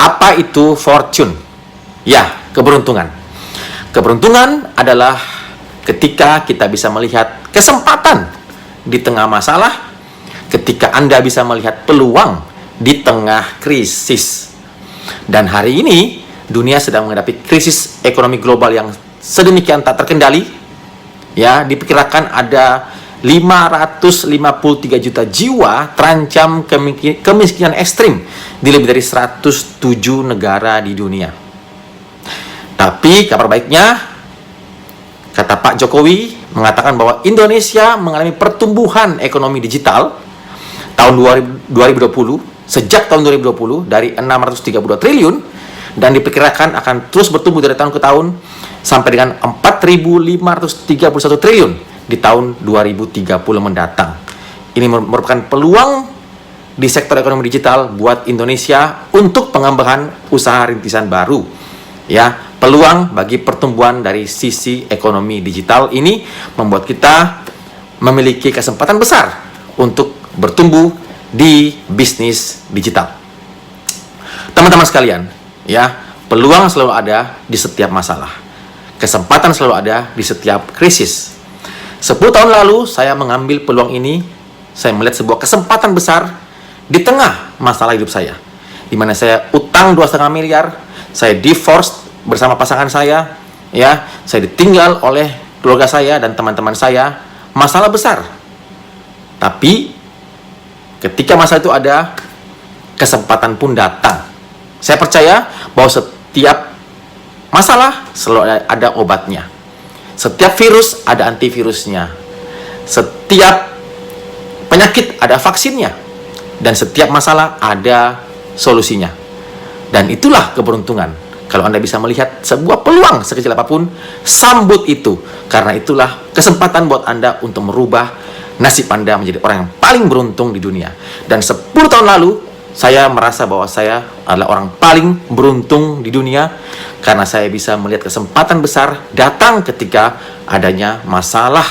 Apa itu fortune? Ya, keberuntungan. Keberuntungan adalah ketika kita bisa melihat kesempatan di tengah masalah, ketika Anda bisa melihat peluang di tengah krisis. Dan hari ini, dunia sedang menghadapi krisis ekonomi global yang sedemikian tak terkendali. Ya, diperkirakan ada 553 juta jiwa terancam kemiskinan ekstrim di lebih dari 107 negara di dunia. Tapi kabar baiknya, kata Pak Jokowi mengatakan bahwa Indonesia mengalami pertumbuhan ekonomi digital tahun 2020, sejak tahun 2020 dari 632 triliun dan diperkirakan akan terus bertumbuh dari tahun ke tahun sampai dengan 4.531 triliun di tahun 2030 mendatang. Ini merupakan peluang di sektor ekonomi digital buat Indonesia untuk pengembangan usaha rintisan baru. Ya, peluang bagi pertumbuhan dari sisi ekonomi digital ini membuat kita memiliki kesempatan besar untuk bertumbuh di bisnis digital. Teman-teman sekalian, ya, peluang selalu ada di setiap masalah. Kesempatan selalu ada di setiap krisis. 10 tahun lalu saya mengambil peluang ini. Saya melihat sebuah kesempatan besar di tengah masalah hidup saya, di mana saya utang 2,5 miliar, saya divorce bersama pasangan saya, ya, saya ditinggal oleh keluarga saya dan teman-teman saya. Masalah besar. Tapi ketika masalah itu ada, kesempatan pun datang. Saya percaya bahwa setiap masalah selalu ada obatnya. Setiap virus ada antivirusnya. Setiap penyakit ada vaksinnya. Dan setiap masalah ada solusinya. Dan itulah keberuntungan. Kalau Anda bisa melihat sebuah peluang sekecil apapun, sambut itu. Karena itulah kesempatan buat Anda untuk merubah nasib Anda menjadi orang yang paling beruntung di dunia. Dan 10 tahun lalu, saya merasa bahwa saya adalah orang paling beruntung di dunia karena saya bisa melihat kesempatan besar datang ketika adanya masalah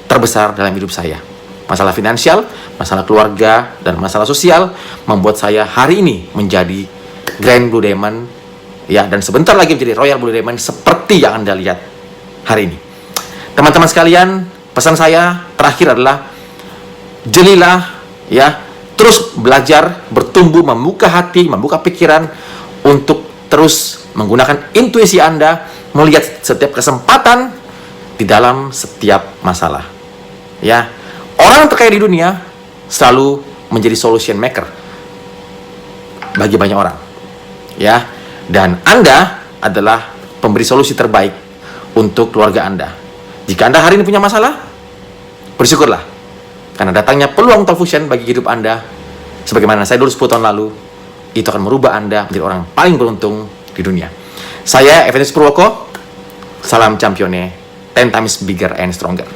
terbesar dalam hidup saya. Masalah finansial, masalah keluarga, dan masalah sosial membuat saya hari ini menjadi Grand Blue Diamond, ya, dan sebentar lagi menjadi Royal Blue Diamond seperti yang Anda lihat hari ini. Teman-teman sekalian, pesan saya terakhir adalah jelilah, ya, terus belajar, bertumbuh, membuka hati, membuka pikiran untuk terus menggunakan intuisi Anda, melihat setiap kesempatan di dalam setiap masalah. Ya, orang terkaya di dunia selalu menjadi solution maker bagi banyak orang. Ya, dan Anda adalah pemberi solusi terbaik untuk keluarga Anda. Jika Anda hari ini punya masalah, bersyukurlah. Karena datangnya peluang Talfusion bagi hidup Anda, sebagaimana saya dulu 10 tahun lalu, itu akan merubah Anda menjadi orang paling beruntung di dunia. Saya Evanus Purwoko, salam champione, 10 times bigger and stronger.